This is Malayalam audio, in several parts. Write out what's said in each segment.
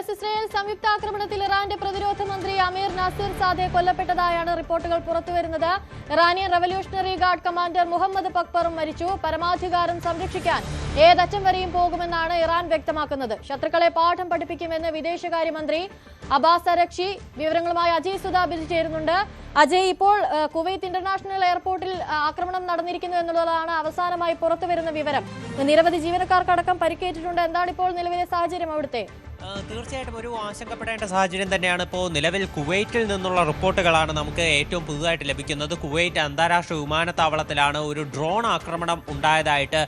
US-ഇസ്രയേൽ സംയുക്ത ആക്രമണത്തിൽ ഇറാന്റെ പ്രതിരോധ മന്ത്രി അമീർ നാസിർ സാദെ കൊല്ലപ്പെട്ടതായാണ് റിപ്പോർട്ടുകൾ പുറത്തുവരുന്നത്. Iranian revolutionary guard commander Mohammad പക്പറും മരിച്ചു. പരമാധികാരം സംരക്ഷിക്കാൻ ഏതറ്റം വരെയും പോകുമെന്നാണ് ഇറാൻ വ്യക്തമാക്കുന്നത്. ശത്രുക്കളെ പാഠം പഠിപ്പിക്കുമെന്ന് വിദേശകാര്യമന്ത്രി അബ്ബാസ് അരക്ചി. വിവരങ്ങളുമായി അജയ് സുധാബിൽ ചേരുന്നുണ്ട്. അജയ്, ഇപ്പോൾ കുവൈത്ത് ഇന്റർനാഷണൽ എയർപോർട്ടിൽ ആക്രമണം നടന്നിരിക്കുന്നു എന്നുള്ളതാണ് അവസാനമായി പുറത്തുവരുന്ന വിവരം. നിരവധി ജീവനക്കാർക്കടക്കം പരിക്കേറ്റിട്ടുണ്ട്. എന്താണ് ഇപ്പോൾ നിലവിലെ സാഹചര്യം അവിടുത്തെ? തീർച്ചയായിട്ടും ഒരു ആശങ്കപ്പെടേണ്ട സാഹചര്യം തന്നെയാണ് ഇപ്പോൾ നിലവിൽ കുവൈറ്റിൽ നിന്നുള്ള റിപ്പോർട്ടുകളാണ് നമുക്ക് ഏറ്റവും പുതുതായിട്ട് ലഭിക്കുന്നത്. കുവൈറ്റ് അന്താരാഷ്ട്ര വിമാനത്താവളത്തിലാണ് ഒരു ഡ്രോൺ ആക്രമണം ഉണ്ടായതായിട്ട്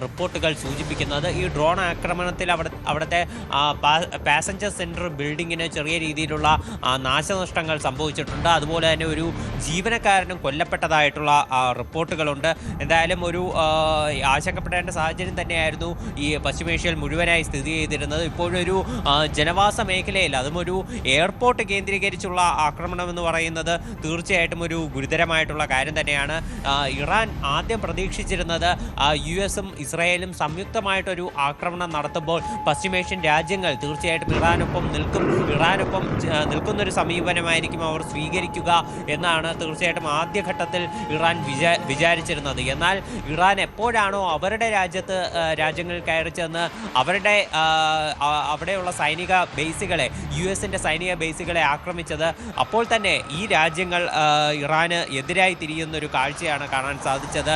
റിപ്പോർട്ടുകൾ സൂചിപ്പിക്കുന്നത്. ഈ ഡ്രോൺ ആക്രമണത്തിൽ അവിടുത്തെ പാസഞ്ചർ സെൻറ്റർ ബിൽഡിങ്ങിന് ചെറിയ രീതിയിലുള്ള നാശനഷ്ടങ്ങൾ സംഭവിച്ചിട്ടുണ്ട്. അതുപോലെ തന്നെ ഒരു ജീവനക്കാരനും കൊല്ലപ്പെട്ടതായിട്ടുള്ള റിപ്പോർട്ടുകളുണ്ട്. എന്തായാലും ഒരു ആശങ്കപ്പെടേണ്ട സാഹചര്യം തന്നെയായിരുന്നു ഈ പശ്ചിമേഷ്യയിൽ മുഴുവനായി സ്ഥിതി ചെയ്തിരുന്നത്. ഇപ്പോഴൊരു ജനവാസ മേഖലയിൽ, അതും ഒരു എയർപോർട്ട് കേന്ദ്രീകരിച്ചുള്ള ആക്രമണം എന്ന് പറയുന്നത് തീർച്ചയായിട്ടും ഒരു ഗുരുതരമായിട്ടുള്ള കാര്യം തന്നെയാണ്. ഇറാൻ ആദ്യം പ്രതീക്ഷിച്ചിരുന്നത് US-ഉം ഇസ്രായേലും സംയുക്തമായിട്ടൊരു ആക്രമണം നടത്തുമ്പോൾ പശ്ചിമേഷ്യൻ രാജ്യങ്ങൾ തീർച്ചയായിട്ടും ഇറാനൊപ്പം നിൽക്കുന്നൊരു സമീപനമായിരിക്കും അവർ സ്വീകരിക്കുക എന്നാണ് തീർച്ചയായിട്ടും ആദ്യഘട്ടത്തിൽ ഇറാൻ വിചാരിച്ചിരുന്നത്. എന്നാൽ ഇറാൻ എപ്പോഴാണോ അവരുടെ രാജ്യങ്ങൾ കയറി ചെന്ന് അവിടെയുള്ള സൈനിക ബേസുകളെ, US-ന്റെ സൈനിക ബേസുകളെ ആക്രമിച്ചത്, അപ്പോൾ തന്നെ ഈ രാജ്യങ്ങൾ ഇറാന് എതിരായി തിരിയുന്നൊരു കാഴ്ചയാണ് കാണാൻ സാധിച്ചത്.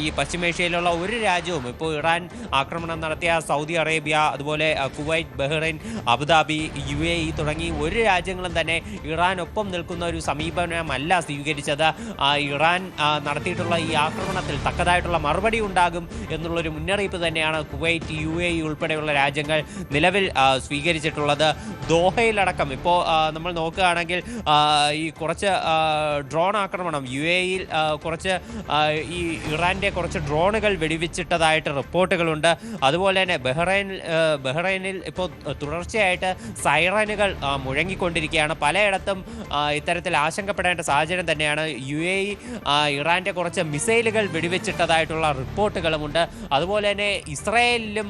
ഈ പശ്ചിമേഷ്യയിലുള്ള ഒരു രാജ്യവും ഇപ്പോൾ ഇറാൻ ആക്രമണം നടത്തിയ സൗദി അറേബ്യ, അതുപോലെ കുവൈറ്റ്, ബഹ്റൈൻ, അബുദാബി, UAE തുടങ്ങി ഒരു രാജ്യങ്ങളും തന്നെ ഇറാനൊപ്പം നിൽക്കുന്ന ഒരു സമീപനമല്ല സ്വീകരിച്ചത്. ഇറാൻ നടത്തിയിട്ടുള്ള ഈ ആക്രമണത്തിൽ തക്കതായിട്ടുള്ള മറുപടി ഉണ്ടാകും എന്നുള്ളൊരു മുന്നറിയിപ്പ് തന്നെയാണ് കുവൈറ്റ്, UAE ഉൾപ്പെടെയുള്ള രാജ്യങ്ങൾ നിലവിൽ സ്വീകരിച്ചിട്ടുള്ളത്. ദോഹയിലടക്കം ഇപ്പോൾ നമ്മൾ നോക്കുകയാണെങ്കിൽ ഈ കുറച്ച് ഡ്രോൺ ആക്രമണം UAE-യിൽ കുറച്ച് ഈ ഇറാൻ്റെ കുറച്ച് ഡ്രോണുകൾ വെടിവെച്ചിട്ടതായിട്ട് റിപ്പോർട്ടുകളുണ്ട്. അതുപോലെ തന്നെ ബഹ്റൈനിൽ ഇപ്പോൾ തുടർച്ചയായിട്ട് സൈറനുകൾ മുഴങ്ങിക്കൊണ്ടിരിക്കുകയാണ്. പലയിടത്തും ഇത്തരത്തിൽ ആശങ്കപ്പെടേണ്ട സാഹചര്യം തന്നെയാണ്. UAE ഇറാൻ്റെ കുറച്ച് മിസൈലുകൾ വെടിവെച്ചിട്ടതായിട്ടുള്ള റിപ്പോർട്ടുകളുമുണ്ട്. അതുപോലെ തന്നെ ഇസ്രായേലിലും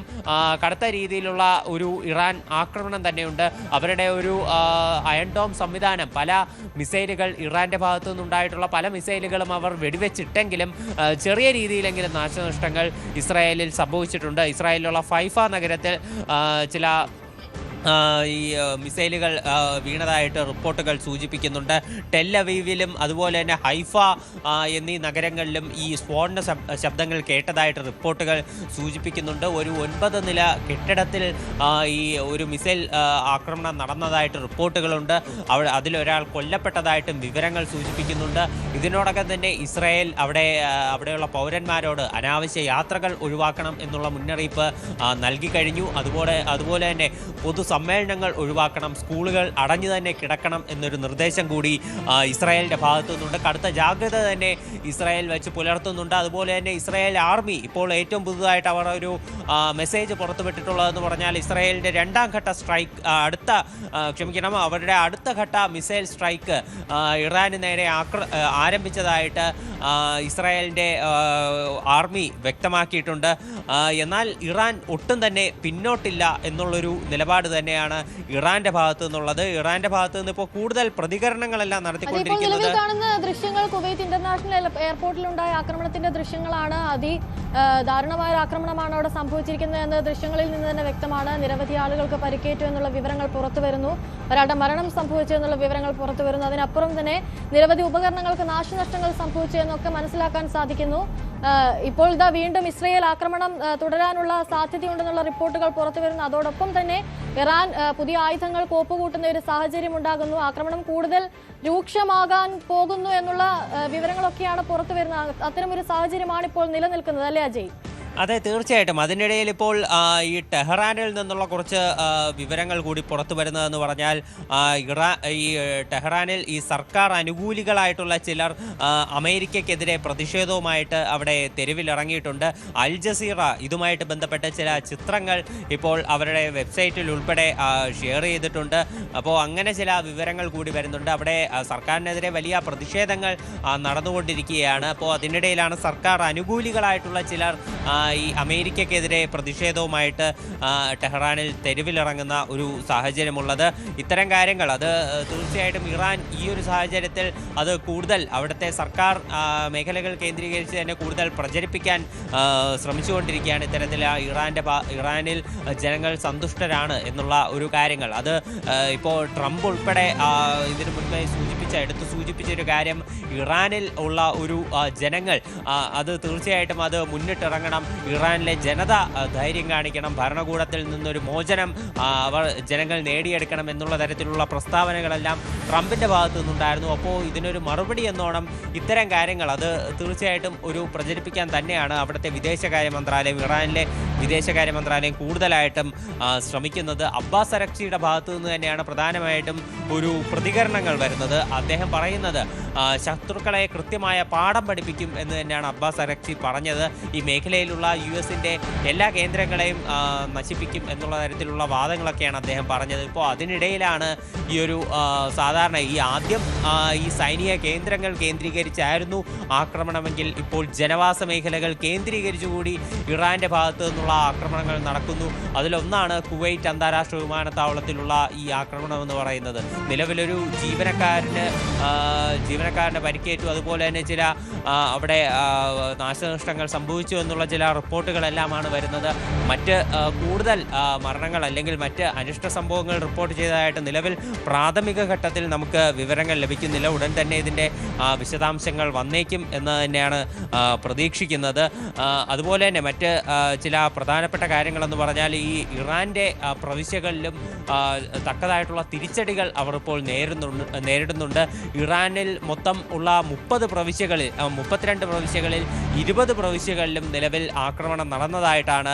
കടുത്ത രീതിയിലുള്ള ഒരു ഇറാൻ ആക്രമണം തന്നെയുണ്ട്. അവരുടെ ഒരു അയൺ ഡോം സംവിധാനം, പല മിസൈലുകൾ ഇറാൻ്റെ ഭാഗത്തു നിന്നുണ്ടായിട്ടുള്ള പല മിസൈലുകളും അവർ വെടിവെച്ചിട്ടെങ്കിലും ചെറിയ രീതിയിലെങ്കിലും നാശനഷ്ടങ്ങൾ ഇസ്രായേലിൽ സംഭവിച്ചിട്ടുണ്ട്. ഇസ്രായേലിലുള്ള ഹൈഫ നഗരത്തിൽ ചില ഈ മിസൈലുകൾ വീണതായിട്ട് റിപ്പോർട്ടുകൾ സൂചിപ്പിക്കുന്നുണ്ട്. ടെൽ അവീവിലും അതുപോലെ തന്നെ ഹൈഫ എന്നീ നഗരങ്ങളിലും ഈ സ്ഫോടന ശബ്ദങ്ങൾ കേട്ടതായിട്ട് റിപ്പോർട്ടുകൾ സൂചിപ്പിക്കുന്നുണ്ട്. ഒരു 9 നില കെട്ടിടത്തിൽ ഈ ഒരു മിസൈൽ ആക്രമണം നടന്നതായിട്ട് റിപ്പോർട്ടുകളുണ്ട്. അതിലൊരാൾ കൊല്ലപ്പെട്ടതായിട്ടും വിവരങ്ങൾ സൂചിപ്പിക്കുന്നുണ്ട്. ഇതിനോടകം തന്നെ ഇസ്രായേൽ അവിടെയുള്ള പൗരന്മാരോട് അനാവശ്യ യാത്രകൾ ഒഴിവാക്കണം എന്നുള്ള മുന്നറിയിപ്പ് നൽകി കഴിഞ്ഞു. അതുപോലെ തന്നെ സമ്മേളനങ്ങൾ ഒഴിവാക്കണം, സ്കൂളുകൾ അടഞ്ഞു തന്നെ കിടക്കണം എന്നൊരു നിർദ്ദേശം കൂടി ഇസ്രായേലിൻ്റെ ഭാഗത്തു നിന്നുണ്ട്. കടുത്ത ജാഗ്രത തന്നെ ഇസ്രായേൽ വെച്ച് പുലർത്തുന്നുണ്ട്. അതുപോലെ തന്നെ ഇസ്രായേൽ ആർമി ഇപ്പോൾ ഏറ്റവും പുതുതായിട്ട് അവർ ഒരു മെസ്സേജ് പുറത്തുവിട്ടിട്ടുള്ളതെന്ന് പറഞ്ഞാൽ ഇസ്രായേലിൻ്റെ രണ്ടാം ഘട്ട സ്ട്രൈക്ക് അവരുടെ അടുത്ത ഘട്ട മിസൈൽ സ്ട്രൈക്ക് ഇറാന് നേരെ ആരംഭിച്ചതായിട്ട് ഇസ്രായേലിൻ്റെ ആർമി വ്യക്തമാക്കിയിട്ടുണ്ട്. എന്നാൽ ഇറാൻ ഒട്ടും തന്നെ പിന്നോട്ടില്ല എന്നുള്ളൊരു നിലപാട് തന്നെയാണ് ഇറാന്റെ ഭാഗത്തു നിന്നുള്ളത്. ഇറാന്റെ ഭാഗത്തു നിന്ന് ഇപ്പോൾ കൂടുതൽ പ്രതികരണങ്ങളെല്ലാം നടത്തിക്കൊണ്ടിരിക്കുന്നത്. കാണുന്ന ദൃശ്യങ്ങൾ കുവൈത്ത് ഇന്റർനാഷണൽ എയർപോർട്ടിലുണ്ടായ ആക്രമണത്തിന്റെ ദൃശ്യങ്ങളാണ്. ദാരുണമായ ആക്രമണമാണ് അവിടെ സംഭവിച്ചിരിക്കുന്നത് എന്ന് ദൃശ്യങ്ങളിൽ നിന്ന് തന്നെ വ്യക്തമാണ്. നിരവധി ആളുകൾക്ക് പരിക്കേറ്റു എന്നുള്ള വിവരങ്ങൾ പുറത്തു വരുന്നു. ഒരാളുടെ മരണം സംഭവിച്ചു എന്നുള്ള വിവരങ്ങൾ പുറത്തു വരുന്നു. അതിനപ്പുറം തന്നെ നിരവധി ഉപകരണങ്ങൾക്ക് നാശനഷ്ടങ്ങൾ സംഭവിച്ചു എന്നൊക്കെ മനസ്സിലാക്കാൻ സാധിക്കുന്നു. ഇപ്പോൾ വീണ്ടും ഇസ്രയേൽ ആക്രമണം തുടരാനുള്ള സാധ്യതയുണ്ടെന്നുള്ള റിപ്പോർട്ടുകൾ പുറത്തു വരുന്നു. അതോടൊപ്പം തന്നെ ഇറാൻ പുതിയ ആയുധങ്ങൾ കോപ്പുകൂട്ടുന്ന ഒരു സാഹചര്യം ഉണ്ടാകുന്നു. ആക്രമണം കൂടുതൽ രൂക്ഷമാകാൻ പോകുന്നു എന്നുള്ള വിവരങ്ങളൊക്കെയാണ് പുറത്തു വരുന്നത്. അത്തരമൊരു സാഹചര്യമാണ് ഇപ്പോൾ നിലനിൽക്കുന്നത്, അല്ലേ അജയ്? അതെ, തീർച്ചയായിട്ടും. അതിനിടയിൽ ഇപ്പോൾ ഈ ടെഹ്റാനിൽ നിന്നുള്ള കുറച്ച് വിവരങ്ങൾ കൂടി പുറത്തു വരുന്നതെന്ന് പറഞ്ഞാൽ ഈ ടെഹ്റാനിൽ ഈ സർക്കാർ അനുകൂലികളായിട്ടുള്ള ചിലർ അമേരിക്കയ്ക്കെതിരെ പ്രതിഷേധവുമായിട്ട് അവിടെ തെരുവിലിറങ്ങിയിട്ടുണ്ട്. അൽ ജസീറ ഇതുമായിട്ട് ബന്ധപ്പെട്ട ചില ചിത്രങ്ങൾ ഇപ്പോൾ അവരുടെ വെബ്സൈറ്റിൽ ഉൾപ്പെടെ ഷെയർ ചെയ്തിട്ടുണ്ട്. അപ്പോൾ അങ്ങനെ ചില വിവരങ്ങൾ കൂടി വരുന്നുണ്ട്. അവിടെ സർക്കാരിനെതിരെ വലിയ പ്രതിഷേധങ്ങൾ നടന്നുകൊണ്ടിരിക്കുകയാണ്. അപ്പോൾ അതിനിടയിലാണ് സർക്കാർ അനുകൂലികളായിട്ടുള്ള ചിലർ ഈ അമേരിക്കക്കെതിരെ പ്രതിഷേധവുമായിട്ട് ടെഹ്റാനിൽ തെരുവിലിറങ്ങുന്ന ഒരു സാഹചര്യമുള്ളത്. ഇത്തരം കാര്യങ്ങൾ അത് തീർച്ചയായിട്ടും ഇറാൻ ഈ ഒരു സാഹചര്യത്തിൽ അത് കൂടുതൽ അവിടുത്തെ സർക്കാർ മേഖലകൾ കേന്ദ്രീകരിച്ച് തന്നെ കൂടുതൽ പ്രചരിപ്പിക്കാൻ ശ്രമിച്ചുകൊണ്ടിരിക്കുകയാണ്. ഇത്തരത്തിൽ ഇറാനിൽ ജനങ്ങൾ സന്തുഷ്ടരാണ് എന്നുള്ള ഒരു കാര്യങ്ങൾ അത് ഇപ്പോൾ ട്രംപ് ഉൾപ്പെടെ ഇതിനു മുൻപേ എടുത്തു സൂചിപ്പിച്ചൊരു കാര്യം, ഇറാനിൽ ഉള്ള ഒരു ജനങ്ങൾ അത് തീർച്ചയായിട്ടും അത് മുന്നിട്ടിറങ്ങണം, ഇറാനിലെ ജനത ധൈര്യം കാണിക്കണം, ഭരണകൂടത്തിൽ നിന്നൊരു മോചനം ജനങ്ങൾ നേടിയെടുക്കണം എന്നുള്ള തരത്തിലുള്ള പ്രസ്താവനകളെല്ലാം ട്രംപിൻ്റെ ഭാഗത്തു നിന്നുണ്ടായിരുന്നു. അപ്പോൾ ഇതിനൊരു മറുപടി എന്നോണം ഇത്തരം കാര്യങ്ങൾ അത് തീർച്ചയായിട്ടും ഒരു പ്രചരിപ്പിക്കാൻ തന്നെയാണ് അവിടുത്തെ വിദേശകാര്യ മന്ത്രാലയം, ഇറാനിലെ വിദേശകാര്യ മന്ത്രാലയം കൂടുതലായിട്ടും ശ്രമിക്കുന്നത്. അബ്ബാസ് അരക്ചിയുടെ ഭാഗത്തു നിന്ന് തന്നെയാണ് പ്രധാനമായിട്ടും ഒരു പ്രതികരണങ്ങൾ വരുന്നത്. അദ്ദേഹം പറയുന്നത് ശത്രുക്കളെ കൃത്യമായ പാഠം പഠിപ്പിക്കും എന്ന് തന്നെയാണ് അബ്ബാസ് അരക്ചി പറഞ്ഞത്. ഈ മേഖലയിലുള്ള US-ന്റെ എല്ലാ കേന്ദ്രങ്ങളെയും നശിപ്പിക്കും എന്നുള്ള തരത്തിലുള്ള വാദങ്ങളൊക്കെയാണ് അദ്ദേഹം പറഞ്ഞത്. ഇപ്പോൾ അതിനിടയിലാണ് ഈ ഒരു സാധാരണ ആദ്യം ഈ സൈനിക കേന്ദ്രങ്ങൾ കേന്ദ്രീകരിച്ചായിരുന്നു ആക്രമണമെങ്കിൽ ഇപ്പോൾ ജനവാസ മേഖലകൾ കേന്ദ്രീകരിച്ചുകൂടി ഇറാന്റെ ഭാഗത്തു നിന്നുള്ള ആക്രമണങ്ങൾ നടക്കുന്നു. അതിലൊന്നാണ് കുവൈറ്റ് അന്താരാഷ്ട്ര വിമാനത്താവളത്തിലുള്ള ഈ ആക്രമണം എന്ന് പറയുന്നത്. നിലവിലൊരു ജീവനക്കാരന് പരിക്കേറ്റു, അതുപോലെ തന്നെ ചില അവിടെ നാശനഷ്ടങ്ങൾ സംഭവിച്ചു എന്നുള്ള ചില റിപ്പോർട്ടുകളെല്ലാമാണ് വരുന്നത്. മറ്റ് കൂടുതൽ മരണങ്ങൾ അല്ലെങ്കിൽ മറ്റ് അനിഷ്ട സംഭവങ്ങൾ റിപ്പോർട്ട് ചെയ്തതായിട്ട് നിലവിൽ പ്രാഥമിക ഘട്ടത്തിൽ നമുക്ക് വിവരങ്ങൾ ലഭിക്കുന്നില്ല. ഉടൻ തന്നെ ഇതിൻ്റെ വിശദാംശങ്ങൾ വന്നേക്കും എന്ന് തന്നെയാണ് പ്രതീക്ഷിക്കുന്നത്. അതുപോലെ തന്നെ മറ്റ് ചില പ്രധാനപ്പെട്ട കാര്യങ്ങളെന്ന് പറഞ്ഞാൽ ഈ ഇറാൻ്റെ പ്രവിശ്യകളിലും തക്കതായിട്ടുള്ള തിരിച്ചടികൾ അവർ ഇപ്പോൾ നേരിടുന്നുണ്ട്. ഇറാനിൽ മൊത്തം ഉള്ള 32 പ്രവിശ്യകളിൽ 20 പ്രവിശ്യകളിലും നിലവിൽ ആക്രമണം നടന്നതായിട്ടാണ്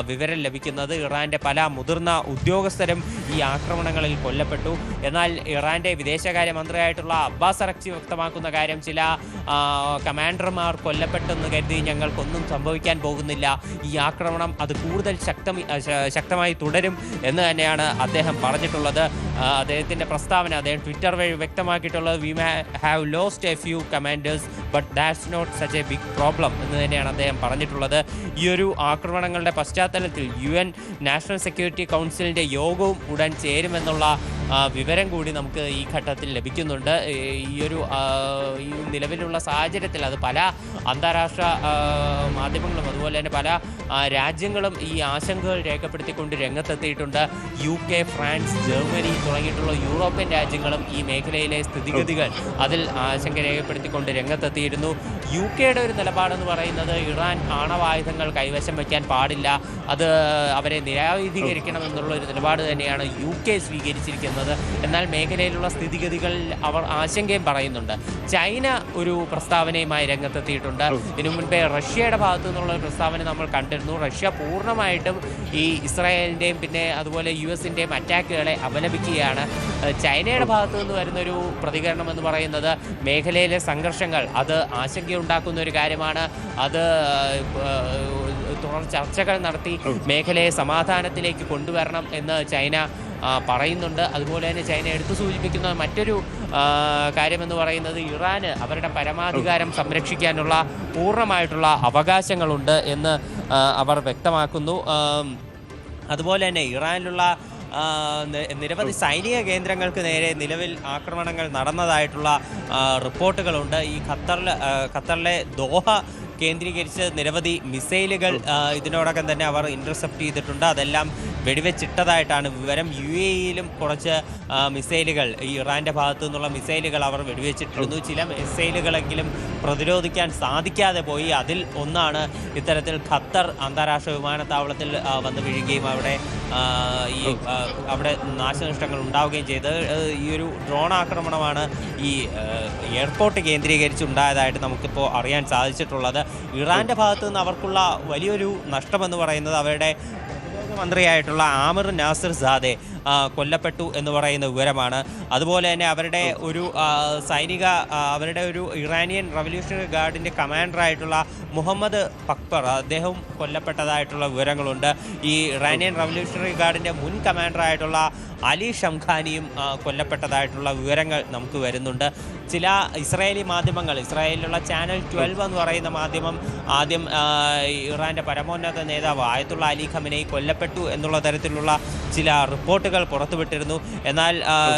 വിവരം ലഭിക്കുന്നത്. ഇറാന്റെ പല മുതിർന്ന ഉദ്യോഗസ്ഥരും ഈ ആക്രമണങ്ങളിൽ കൊല്ലപ്പെട്ടു. എന്നാൽ ഇറാന്റെ വിദേശകാര്യ മന്ത്രിയായിട്ടുള്ള അബ്ബാസ് അരക്ചി വ്യക്തമാക്കുന്ന കാര്യം, ചില കമാൻഡർമാർ കൊല്ലപ്പെട്ടെന്ന് കരുതി ഞങ്ങൾക്കൊന്നും സംഭവിക്കാൻ പോകുന്നില്ല, ഈ ആക്രമണം അത് കൂടുതൽ ശക്തമായി തുടരും എന്ന് തന്നെയാണ് അദ്ദേഹം പറഞ്ഞിട്ടുള്ളത്. അദ്ദേഹത്തിൻ്റെ പ്രസ്താവന അദ്ദേഹം ട്വിറ്റർ വഴി വ്യക്തമാക്കിയിട്ടുള്ളത്, we may have lost a few commanders but that's not such a big problem എന്ന് തന്നെയാണ് അദ്ദേഹം പറഞ്ഞിട്ടുള്ളത്. ഈ ഒരു ആക്രമണങ്ങളുടെ പശ്ചാത്തലത്തിൽ UN നാഷണൽ സെക്യൂരിറ്റി കൗൺസിലിൻ്റെ യോഗവും ഉടൻ ചേരുമെന്നുള്ള വിവരം കൂടി നമുക്ക് ഈ ഘട്ടത്തിൽ ലഭിക്കുന്നുണ്ട്. ഈ നിലവിലുള്ള സാഹചര്യത്തിൽ അത് പല അന്താരാഷ്ട്ര മാധ്യമങ്ങളും അതുപോലെ തന്നെ പല രാജ്യങ്ങളും ഈ ആശങ്കകൾ രേഖപ്പെടുത്തിക്കൊണ്ട് രംഗത്തെത്തിയിട്ടുണ്ട്. UK, ഫ്രാൻസ്, ജർമ്മനി തുടങ്ങിയിട്ടുള്ള യൂറോപ്യൻ രാജ്യങ്ങളും ഈ മേഖലയിലെ സ്ഥിതിഗതികൾ അതിൽ ആശങ്ക രേഖപ്പെടുത്തിക്കൊണ്ട് രംഗത്തെത്തിയിരുന്നു. UK-യുടെ ഒരു നിലപാടെന്ന് പറയുന്നത് ഇറാൻ ആണവായുധങ്ങൾ കൈവശം വയ്ക്കാൻ പാടില്ല, അത് അവരെ നിരായുധീകരിക്കണം എന്നുള്ള ഒരു നിലപാട് തന്നെയാണ് UK സ്വീകരിച്ചിരിക്കുന്നത്. എന്നാൽ മേഖലയിലുള്ള സ്ഥിതിഗതികൾ അവർ ആശങ്കയും പറയുന്നുണ്ട്. ചൈന ഒരു പ്രസ്താവനയുമായി രംഗത്തെത്തിയിട്ടുണ്ട്. ഇതിനു മുൻപേ റഷ്യയുടെ ഭാഗത്തു നിന്നുള്ള ഒരു പ്രസ്താവന നമ്മൾ കണ്ടിരുന്നു. റഷ്യ പൂർണ്ണമായിട്ടും ഈ ഇസ്രായേലിൻ്റെയും പിന്നെ അതുപോലെ US-ൻ്റെയും അറ്റാക്കുകളെ അപലപിക്കുകയാണ്. ചൈനയുടെ ഭാഗത്തു നിന്ന് വരുന്നൊരു പ്രതികരണം എന്ന് പറയുന്നത് മേഖലയിലെ സംഘർഷങ്ങൾ അത് ആശങ്കയുണ്ടാക്കുന്ന ഒരു കാര്യമാണ്, അത് തുടർ ചർച്ചകൾ നടത്തി മേഖലയെ സമാധാനത്തിലേക്ക് കൊണ്ടുവരണം എന്ന് ചൈന പറയുന്നുണ്ട്. അതുപോലെ തന്നെ ചൈന എടുത്തു സൂചിപ്പിക്കുന്ന മറ്റൊരു കാര്യമെന്ന് പറയുന്നത് ഇറാന് അവരുടെ പരമാധികാരം സംരക്ഷിക്കാനുള്ള പൂർണ്ണമായിട്ടുള്ള അവകാശങ്ങളുണ്ട് എന്ന് അവർ വ്യക്തമാക്കുന്നു. അതുപോലെ തന്നെ ഇറാനിലുള്ള നിരവധി സൈനിക കേന്ദ്രങ്ങൾക്ക് നേരെ നിലവിൽ ആക്രമണങ്ങൾ നടന്നതായിട്ടുള്ള റിപ്പോർട്ടുകളുണ്ട്. ഈ ഖത്തറിലെ ദോഹ കേന്ദ്രീകരിച്ച് നിരവധി മിസൈലുകൾ ഇതിനോടകം തന്നെ അവർ ഇൻ്റർസെപ്റ്റ് ചെയ്തിട്ടുണ്ട്. അതെല്ലാം വെടിവെച്ചിട്ടതായിട്ടാണ് വിവരം. UAE-യിലും കുറച്ച് മിസൈലുകൾ, ഈ ഇറാൻ്റെ ഭാഗത്തു നിന്നുള്ള മിസൈലുകൾ അവർ വെടിവെച്ചിട്ടിരുന്നു. ചില മിസൈലുകളെങ്കിലും പ്രതിരോധിക്കാൻ സാധിക്കാതെ പോയി. അതിൽ ഒന്നാണ് ഇത്തരത്തിൽ ഖത്തർ അന്താരാഷ്ട്ര വിമാനത്താവളത്തിൽ വന്ന് വീഴുകയും അവിടെ നാശനഷ്ടങ്ങൾ ഉണ്ടാവുകയും ചെയ്തത്. ഈ ഒരു ഡ്രോൺ ആക്രമണമാണ് ഈ എയർപോർട്ട് കേന്ദ്രീകരിച്ചുണ്ടായതായിട്ട് നമുക്കിപ്പോൾ അറിയാൻ സാധിച്ചിട്ടുള്ളത്. ഇറാൻ്റെ ഭാഗത്തു നിന്ന് അവർക്കുള്ള വലിയൊരു നഷ്ടമെന്ന് പറയുന്നത് അവരുടെ മന്ത്രിയായിട്ടുള്ള ആമിർ നാസിർ സാദെ കൊല്ലപ്പെട്ടു എന്ന് പറയുന്ന വിവരമാണ്. അതുപോലെ തന്നെ അവരുടെ ഒരു അവരുടെ ഒരു ഇറാനിയൻ റവല്യൂഷണറി ഗാർഡിൻ്റെ കമാൻഡറായിട്ടുള്ള മുഹമ്മദ് പക്പർ അദ്ദേഹം കൊല്ലപ്പെട്ടതായിട്ടുള്ള വിവരങ്ങളുണ്ട്. ഈ ഇറാനിയൻ റവല്യൂഷണറി ഗാർഡിൻ്റെ മുൻ കമാൻഡറായിട്ടുള്ള അലി ഷംഖാനിയും കൊല്ലപ്പെട്ടതായിട്ടുള്ള വിവരങ്ങൾ നമുക്ക് വരുന്നുണ്ട്. ചില ഇസ്രായേലി മാധ്യമങ്ങൾ, ഇസ്രായേലിലുള്ള ചാനൽ 12 എന്ന് പറയുന്ന മാധ്യമം ആദ്യം ഇറാൻ്റെ പരമോന്നത നേതാവ് ആയത്തുള്ള അലി ഖമനേയി കൊല്ലപ്പെട്ടു എന്നുള്ള തരത്തിലുള്ള ചില റിപ്പോർട്ടുകൾ പുറത്തുവിട്ടിരുന്നു. എന്നാൽ